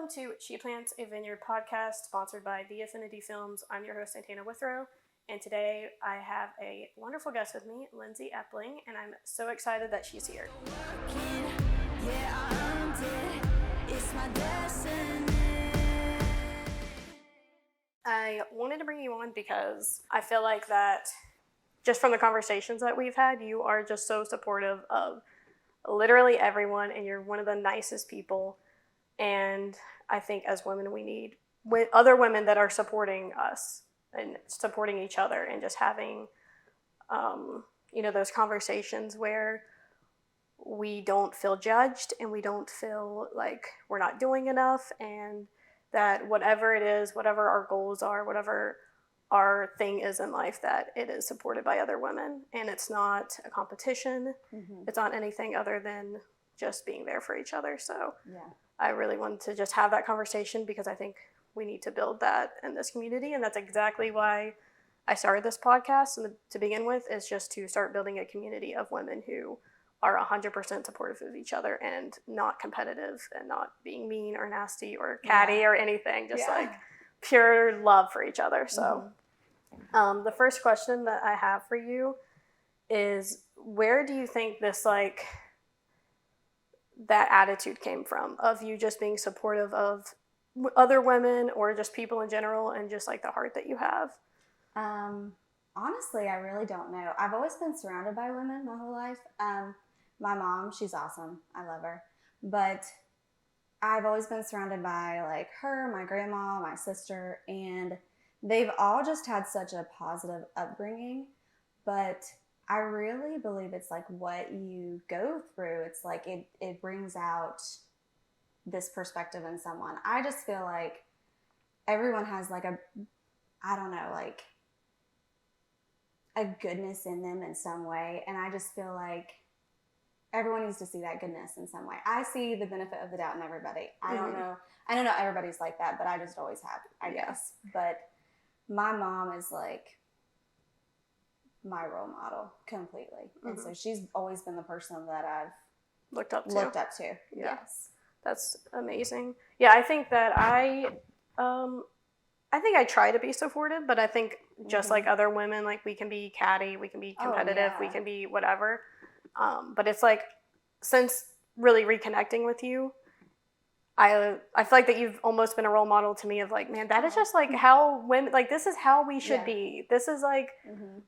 Welcome to She Plants a Vineyard podcast, sponsored by The Affinity Films. I'm your host, Santana Withrow, and today I have a wonderful guest with me, Lyndsay Epling, and I'm so excited that she's here. I wanted to bring you on because I feel like that just from the conversations that we've had, you are just so supportive of literally everyone, and you're one of the nicest people. And I think as women, we need other women that are supporting us and supporting each other and just having, those conversations where we don't feel judged and we don't feel like we're not doing enough, and that whatever it is, whatever our goals are, whatever our thing is in life, that it is supported by other women, and it's not a competition. Mm-hmm. It's not anything other than just being there for each other. So yeah. I really wanted to just have that conversation because I think we need to build that in this community, and that's exactly why I started this podcast. And to begin with is just to start building a community of women who are 100% supportive of each other and not competitive and not being mean or nasty or catty or anything, just like pure love for each other. So the first question that I have for you is, where do you think this that attitude came from, of you just being supportive of other women or just people in general, and just like the heart that you have? Honestly, I really don't know. I've always been surrounded by women my whole life. My mom, she's awesome. I love her. But I've always been surrounded by like her, my grandma, my sister, and they've all just had such a positive upbringing. But I really believe it's like what you go through. It's like it brings out this perspective in someone. I just feel like everyone has like a goodness in them in some way. And I just feel like everyone needs to see that goodness in some way. I see the benefit of the doubt in everybody. I don't know everybody's like that, but I just always have, I guess. But my mom is like my role model completely. And so she's always been the person that I've looked up to. Yeah. Yes. That's amazing. Yeah, I think that I try to be supportive, but I think just like other women, like we can be catty, we can be competitive, we can be whatever. But it's like, since really reconnecting with you, I feel like that you've almost been a role model to me of like, man, that is just like how women, like this is how we should be. This is like,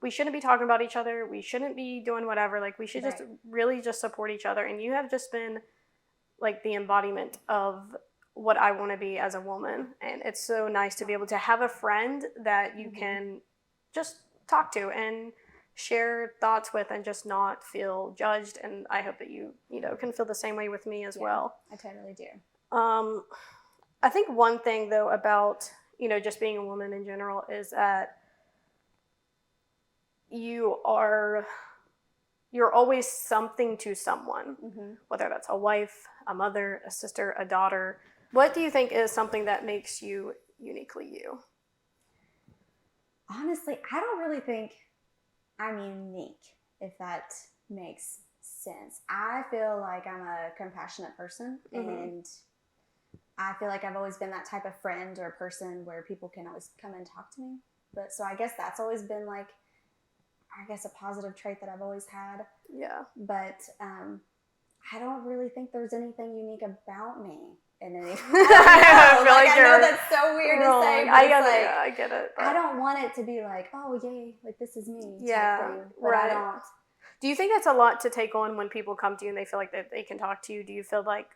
we shouldn't be talking about each other. We shouldn't be doing whatever. Like we should just really just support each other. And you have just been like the embodiment of what I want to be as a woman. And it's so nice to be able to have a friend that you can just talk to and share thoughts with and just not feel judged. And I hope that you can feel the same way with me as well. I totally do. I think one thing though about, just being a woman in general is that you're always something to someone, whether that's a wife, a mother, a sister, a daughter. What do you think is something that makes you uniquely you? Honestly, I don't really think I'm unique, if that makes sense. I feel like I'm a compassionate person, and I feel like I've always been that type of friend or person where people can always come and talk to me. But so I guess that's always been like, a positive trait that I've always had. Yeah. But I don't really think there's anything unique about me in any. I know that's so weird to say. But I get it. I don't want it to be like, oh yay, like this is me. Yeah. Type thing, but I don't. Do you think that's a lot to take on when people come to you and they feel like that they can talk to you? Do you feel like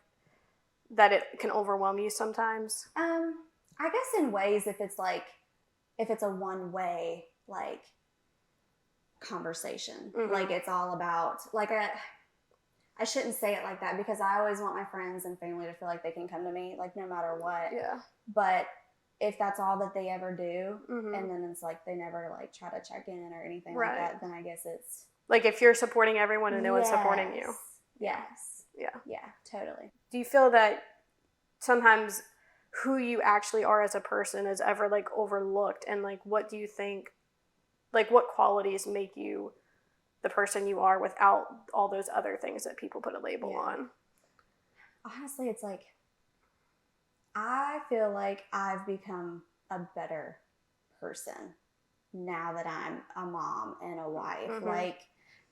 that it can overwhelm you sometimes? I guess in ways, if it's a one way like conversation, like it's all about like I shouldn't say it like that, because I always want my friends and family to feel like they can come to me like no matter what. Yeah. But if that's all that they ever do, and then it's like they never like try to check in or anything like that, then I guess it's like if you're supporting everyone and no one's supporting you. Yes. Yeah. Yeah, totally. Do you feel that sometimes who you actually are as a person is ever like overlooked, and like what do you think, like what qualities make you the person you are without all those other things that people put a label on? Honestly, it's like I I feel like I've become a better person now that I'm a mom and a wife. Mm-hmm. Like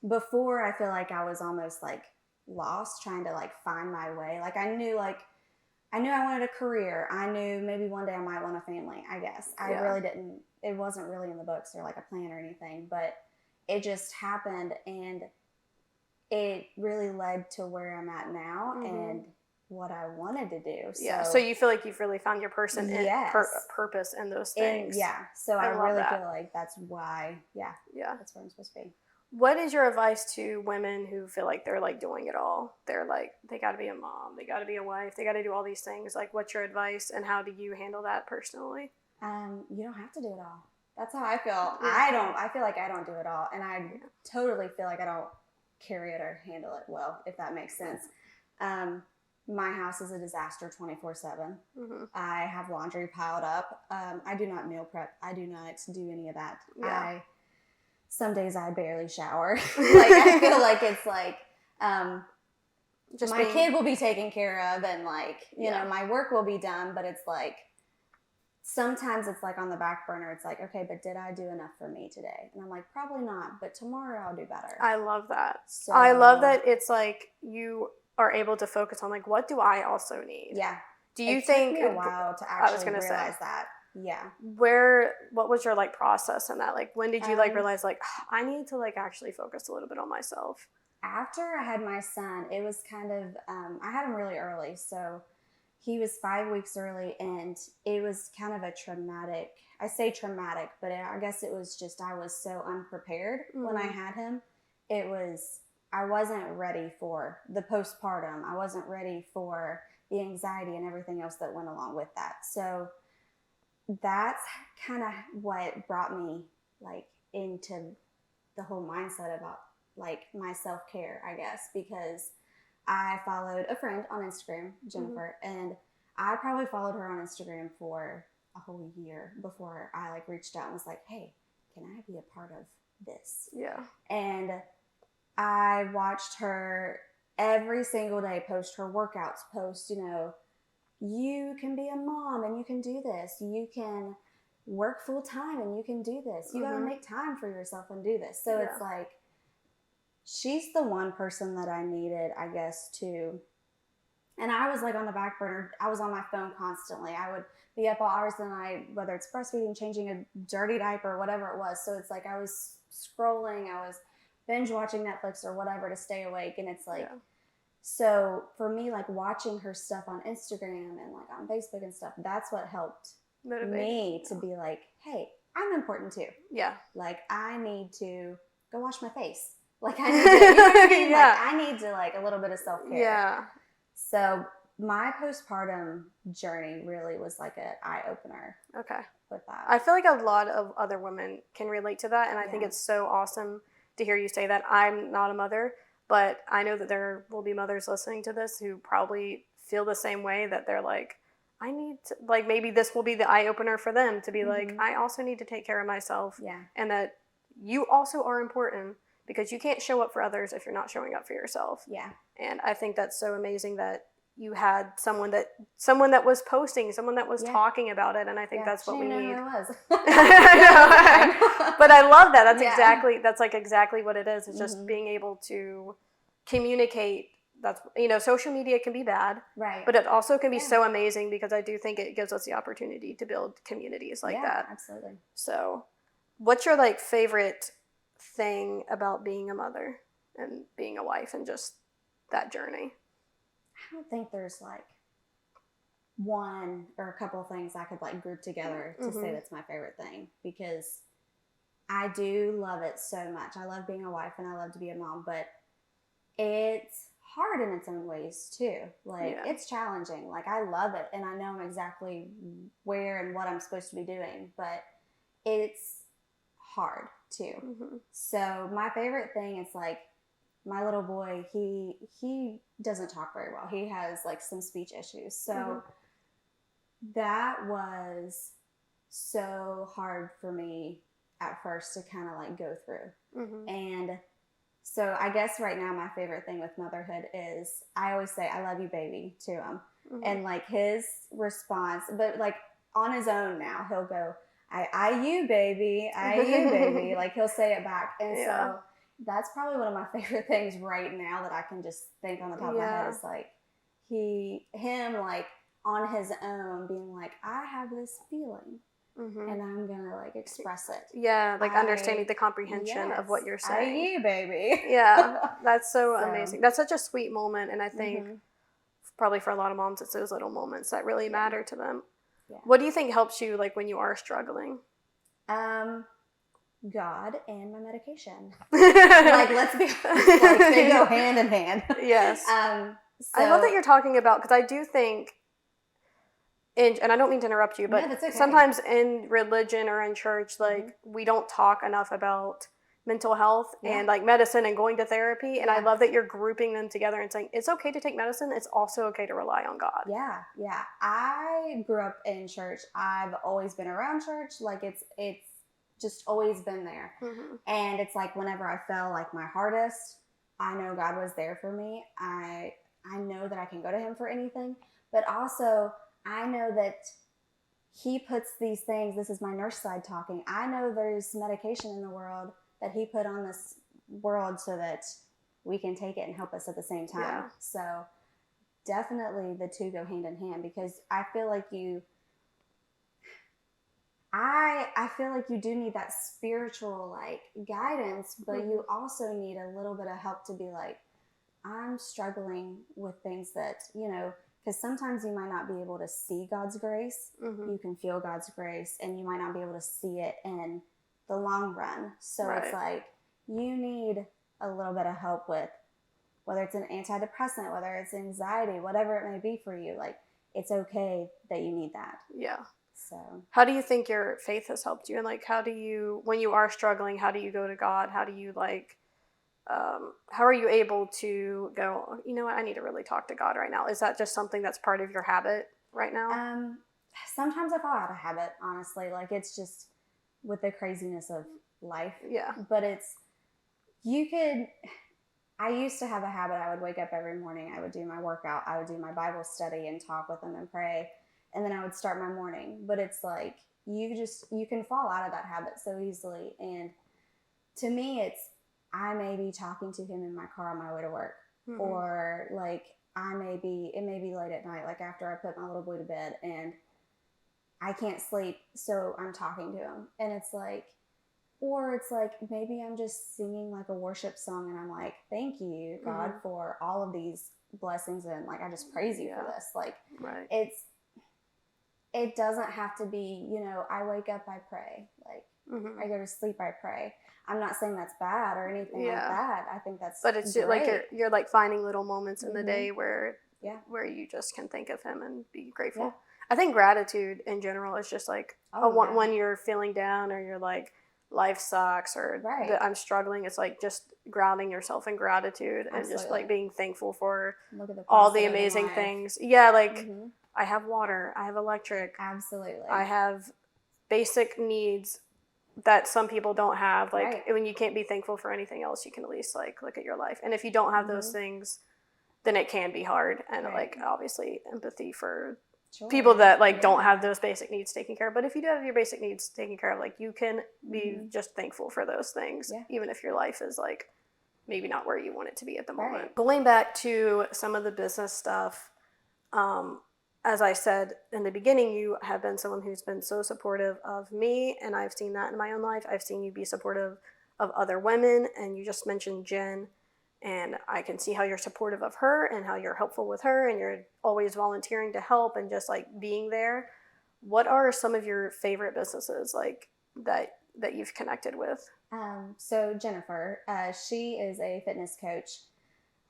before, I feel like I was almost like lost trying to like find my way. Like I knew I wanted a career. I knew maybe one day I might want a family, I guess. I really didn't, it wasn't really in the books or like a plan or anything, but it just happened and it really led to where I'm at now and what I wanted to do. So you feel like you've really found your person yes. purpose in those things. And so I really that. feel like that's why, that's where I'm supposed to be. What is your advice to women who feel like they're like doing it all? They're like, they got to be a mom, they got to be a wife, they got to do all these things. Like, what's your advice and how do you handle that personally? You don't have to do it all. That's how I feel. Yeah. I feel like I don't do it all. And I totally feel like I don't carry it or handle it well, if that makes sense. My house is a disaster 24/7. I have laundry piled up. I do not meal prep. I do not do any of that. Yeah. Some days I barely shower. Like I feel like it's like my kid will be taken care of and like, you know, my work will be done, but it's like sometimes it's like on the back burner. It's like, okay, but did I do enough for me today? And I'm like, probably not, but tomorrow I'll do better. I love that. So, I love that it's like you are able to focus on like, what do I also need? Yeah. Do you think it took me a while to actually realize that? Yeah. What was your like process in that? Like, when did you like realize like, I need to like actually focus a little bit on myself? After I had my son, it was kind of, I had him really early. So he was 5 weeks early and it was kind of a traumatic, I say traumatic, but I guess it was just, I was so unprepared when I had him. I wasn't ready for the postpartum. I wasn't ready for the anxiety and everything else that went along with that. So that's kind of what brought me like into the whole mindset about like my self-care, I guess, because I followed a friend on Instagram, Jennifer, and I probably followed her on Instagram for a whole year before I like reached out and was like, hey, can I be a part of this? Yeah. And I watched her every single day post her workouts, post, you know, you can be a mom and you can do this. You can work full time and you can do this. You got to make time for yourself and do this. So it's like, she's the one person that I needed, I guess, to, and I was like on the back burner. I was on my phone constantly. I would be up all hours of the night, whether it's breastfeeding, changing a dirty diaper, whatever it was. So it's like I was scrolling, I was binge watching Netflix or whatever to stay awake. And it's like, so for me, like watching her stuff on Instagram and like on Facebook and stuff, that's what helped me to be like, hey, I'm important too. Yeah. Like I need to go wash my face. Like I need to, you know what I mean? Like I need to like a little bit of self-care. Yeah. So my postpartum journey really was like an eye-opener. Okay. With that. I feel like a lot of other women can relate to that. And I think it's so awesome to hear you say that. I'm not a mother, but I know that there will be mothers listening to this who probably feel the same way, that they're like, I need to, like, maybe this will be the eye-opener for them to be like, I also need to take care of myself. Yeah. And that you also are important, because you can't show up for others if you're not showing up for yourself. Yeah. And I think that's so amazing that you had someone that was posting, someone that was talking about it. And I think that's what we need. Who it was. I know. But I love that. That's exactly what it is. It's just being able to communicate. That's, you know, social media can be bad, right? But it also can be so amazing, because I do think it gives us the opportunity to build communities like that. Absolutely. So what's your like favorite thing about being a mother and being a wife and just that journey? I don't think there's like one or a couple of things I could like group together to say that's my favorite thing, because I do love it so much. I love being a wife and I love to be a mom, but it's hard in its own ways too. Like it's challenging. Like I love it and I know exactly where and what I'm supposed to be doing, but it's hard too. So my favorite thing is like my little boy, he doesn't talk very well. He has like some speech issues. So that was so hard for me at first to kind of like go through. And So I guess right now my favorite thing with motherhood is I always say I love you baby to him. Mm-hmm. And like his response, but like on his own now, he'll go, I you baby, I you baby. Like he'll say it back. And Yeah. so that's probably one of my favorite things right now that I can just think on the top of my head is like him like on his own being like, I have this feeling. Mm-hmm. And I'm gonna like express it. Yeah, like understanding the comprehension of what you're saying. I you baby. Yeah, that's so amazing. That's such a sweet moment, and I think probably for a lot of moms, it's those little moments that really matter to them. Yeah. What do you think helps you like when you are struggling? God and my medication. Like let's be like they go hand in hand. Yes. So, I love that you're talking about because I do think. And I don't mean to interrupt you, but okay. Sometimes in religion or in church, like we don't talk enough about mental health and like medicine and going to therapy. And I love that you're grouping them together and saying it's okay to take medicine. It's also okay to rely on God. Yeah, yeah. I grew up in church. I've always been around church. Like it's just always been there. And it's like whenever I felt like my hardest, I know God was there for me. I know that I can go to Him for anything, but also I know that He puts these things, this is my nurse side talking, I know there's medication in the world that He put on this world so that we can take it and help us at the same time. Yeah. So definitely the two go hand in hand because I feel like I feel like you do need that spiritual like guidance, but you also need a little bit of help to be like, I'm struggling with things that, because sometimes you might not be able to see God's grace. You can feel God's grace and you might not be able to see it in the long run. So it's like you need a little bit of help with whether it's an antidepressant, whether it's anxiety, whatever it may be for you. Like it's okay that you need that. Yeah. So how do you think your faith has helped you? And like, how do you, when you are struggling, how do you go to God? How do you like, how are you able to go, you know what, I need to really talk to God right now? Is that just something that's part of your habit right now? Sometimes I fall out of habit, honestly. Like it's just with the craziness of life. Yeah. But I used to have a habit. I would wake up every morning. I would do my workout. I would do my Bible study and talk with Him and pray. And then I would start my morning. But it's like, you can fall out of that habit so easily. And to me, I may be talking to Him in my car on my way to work, or like it may be late at night, like after I put my little boy to bed and I can't sleep, so I'm talking to Him, and it's like maybe I'm just singing like a worship song, and I'm like, thank you, God, for all of these blessings, and like I just praise you for this. Like, it doesn't have to be, I wake up, I pray, like I go to sleep, I pray. I'm not saying that's bad or anything like that. I think that's but it's great. Like you're like finding little moments in the day where you just can think of Him and be grateful. Yeah. I think gratitude in general is just like when you're feeling down or you're like life sucks or I'm struggling. It's like just grounding yourself in gratitude and just like being thankful for all the amazing things. Yeah, like I have water, I have electric. Absolutely. I have basic needs that some people don't have. Like when you can't be thankful for anything else, you can at least like look at your life. And if you don't have those things, then it can be hard. And like obviously empathy for people that like don't have those basic needs taken care of. But if you do have your basic needs taken care of, like you can be just thankful for those things, even if your life is like maybe not where you want it to be at the moment. Going back to some of the business stuff, as I said in the beginning, you have been someone who's been so supportive of me, and I've seen that in my own life. I've seen you be supportive of other women, and you just mentioned Jen, and I can see how you're supportive of her and how you're helpful with her, and you're always volunteering to help and just like being there. What are some of your favorite businesses like that you've connected with? So Jennifer, she is a fitness coach.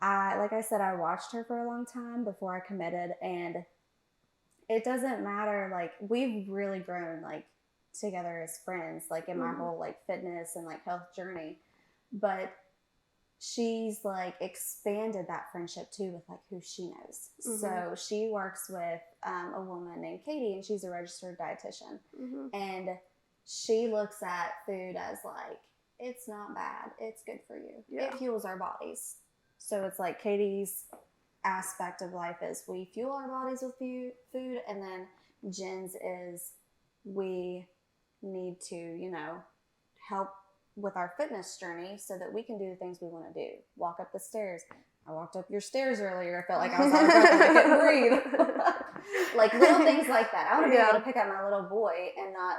Like I said, I watched her for a long time before I committed, and it doesn't matter, like we've really grown like together as friends, like in my whole like fitness and like health journey, but she's like expanded that friendship too with like who she knows. So she works with a woman named Katie, and she's a registered dietitian, and she looks at food as like it's not bad. It's good for you. Yeah. It fuels our bodies. So it's like Katie's aspect of life is we fuel our bodies with food, and then Jen's is we need to, you know, help with our fitness journey so that we can do the things we want to do. Walk up the stairs. I walked up your stairs earlier. I felt like I was out of breath and I couldn't breathe. Like little things like that. I want to be able to pick up my little boy and not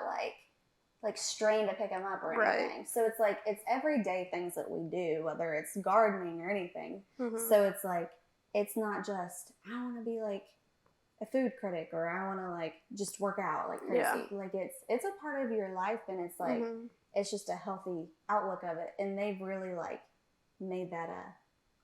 like strain to pick him up or anything. So it's like, it's everyday things that we do, whether it's gardening or anything. So it's like, it's not just, I want to be like a food critic or I want to like just work out like crazy. Like it's a part of your life, and it's like, it's just a healthy outlook of it. And they've really like made that a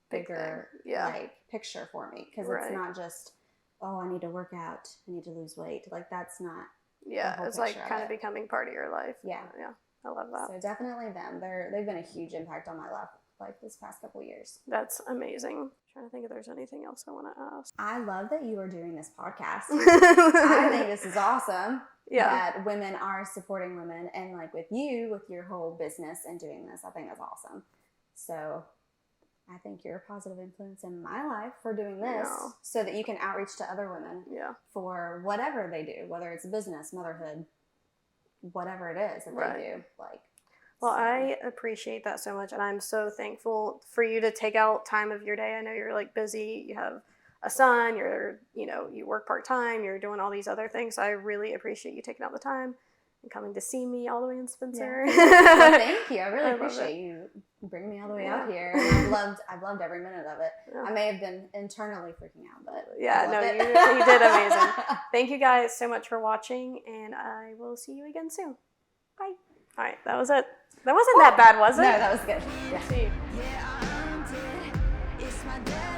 bigger like picture for me. Cause it's not just, oh, I need to work out, I need to lose weight. Like that's not. Yeah, it's like kind of becoming part of your life. Yeah. Yeah, I love that. So definitely them. They've been a huge impact on my life like this past couple of years. That's amazing. I'm trying to think if there's anything else I want to ask. I love that you are doing this podcast. I think this is awesome. Yeah. That women are supporting women, and like with you, with your whole business and doing this, I think that's awesome. So I think you're a positive influence in my life for doing this so that you can outreach to other women for whatever they do, whether it's business, motherhood, whatever it is that they do. Like, well, I appreciate that so much, and I'm so thankful for you to take out time of your day. I know you're like busy, you have a son, you work part-time, you're doing all these other things. So I really appreciate you taking out the time and coming to see me all the way in Spencer. Yeah. Well, thank you. I really appreciate you bringing me all the way out here. And I've loved every minute of it. Yeah. I may have been internally freaking out, but you did amazing. Thank you guys so much for watching, and I will see you again soon. Bye. All right, that was it. That wasn't that bad, was it? No, that was good. Yeah. See you. Yeah, I'm dead. It's my dad.